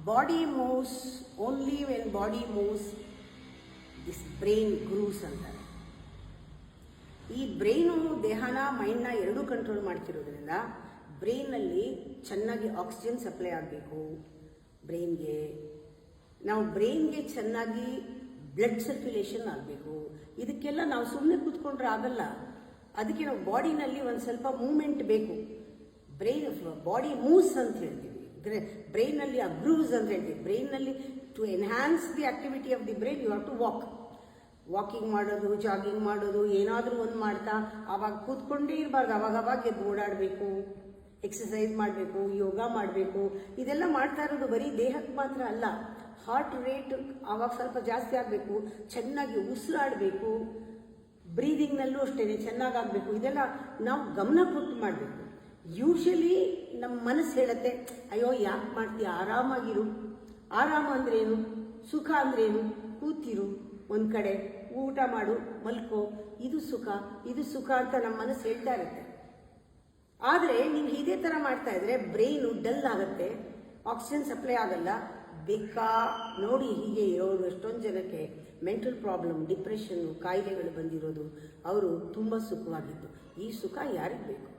Body moves only when body moves this brain grooves ಅಂತಾರೆ. ಈ brain ದೇಹನ ಮೈಂಡ್ನ ಎರಡೂ control ಮಾಡ್ತಿರೋದ್ರಿಂದ ಬ್ರೈನಲ್ಲಿ ಚೆನ್ನಾಗಿ ಆಕ್ಸಿಜನ್ ಸಪ್ಲೈ ಆಗಬೇಕು. ಬ್ರೈನ್ಗೆ ಚೆನ್ನಾಗಿ ಬ್ಲಡ್ ಸರ್ಕ್ಯುಲೇಷನ್ ಆಗಬೇಕು. ಇದಕ್ಕೆಲ್ಲ ನಾವು ಸುಮ್ಮನೆ ಕೂತ್ಕೊಂಡ್ರೆ ಆಗಲ್ಲ. ಅದಕ್ಕೆ ನಾವು ಬಾಡಿನಲ್ಲಿ ಒಂದು ಸ್ವಲ್ಪ ಮೂವ್ಮೆಂಟ್ ಬೇಕು. ಬಾಡಿ ಮೂವ್ಸ್ ಅಂತ ಹೇಳ್ತೀವಿ, ಬ್ರೈನಲ್ಲಿ ಗ್ರೂವ್ಸ್ ಅಂತ ಹೇಳ್ತೀವಿ. ಬ್ರೈನ್ನಲ್ಲಿ to enhance the activity of the brain you have to walking ಮಾಡೋದು, ಜಾಗಿಂಗ್ ಮಾಡೋದು, ಏನಾದರೂ ಒಂದು ಮಾಡ್ತಾ ಆವಾಗ ಕೂತ್ಕೊಂಡೇ ಇರಬಾರ್ದು. ಅವಾಗ ಎದ್ದು ಓಡಾಡಬೇಕು, ಎಕ್ಸಸೈಸ್ ಮಾಡಬೇಕು, ಯೋಗ ಮಾಡಬೇಕು. ಇದೆಲ್ಲ ಮಾಡ್ತಾ ಇರೋದು ಬರೀ ದೇಹಕ್ಕೆ ಮಾತ್ರ ಅಲ್ಲ, ಹಾರ್ಟ್ ರೇಟ್ ಆವಾಗ ಸ್ವಲ್ಪ ಜಾಸ್ತಿ ಆಗಬೇಕು, ಚೆನ್ನಾಗಿ ಉಸಿರಾಡಬೇಕು, ಬ್ರೀದಿಂಗ್ನಲ್ಲೂ ಅಷ್ಟೇ ಚೆನ್ನಾಗಾಗಬೇಕು. ಇದೆಲ್ಲ ನಾವು ಗಮನ ಕೊಟ್ಟು ಮಾಡಬೇಕು. ಯೂಶಲಿ ನಮ್ಮ ಮನಸ್ಸು ಹೇಳುತ್ತೆ, ಅಯ್ಯೋ ಯಾಕೆ ಮಾಡ್ತೀಯ, ಆರಾಮಾಗಿರು. ಆರಾಮ ಅಂದ್ರೇನು, ಸುಖ ಅಂದ್ರೇನು, ಕೂತಿರು ಒಂದು ಕಡೆ, ಊಟ ಮಾಡು, ಮಲ್ಕೋ, ಇದು ಸುಖ ಅಂತ ನಮ್ಮ ಮನಸ್ಸು ಹೇಳ್ತಾ ಇರುತ್ತೆ. ಆದರೆ ನೀವು ಇದೇ ಥರ ಮಾಡ್ತಾ ಇದ್ರೆ ಬ್ರೈನು ಡಲ್ ಆಗುತ್ತೆ, ಆಕ್ಸಿಜನ್ ಸಪ್ಲೈ ಆಗಲ್ಲ. ನೋಡಿ, ಹೀಗೆ ಇರೋರು ಎಷ್ಟೊಂದು ಜನಕ್ಕೆ ಮೆಂಟಲ್ ಪ್ರಾಬ್ಲಮ್, ಡಿಪ್ರೆಷನ್ನು, ಕಾಯಿಲೆಗಳು ಬಂದಿರೋದು ಅವರು ತುಂಬ ಸುಖವಾಗಿದ್ದು. ಈ ಸುಖ ಯಾರಿಗೆ ಬೇಕು?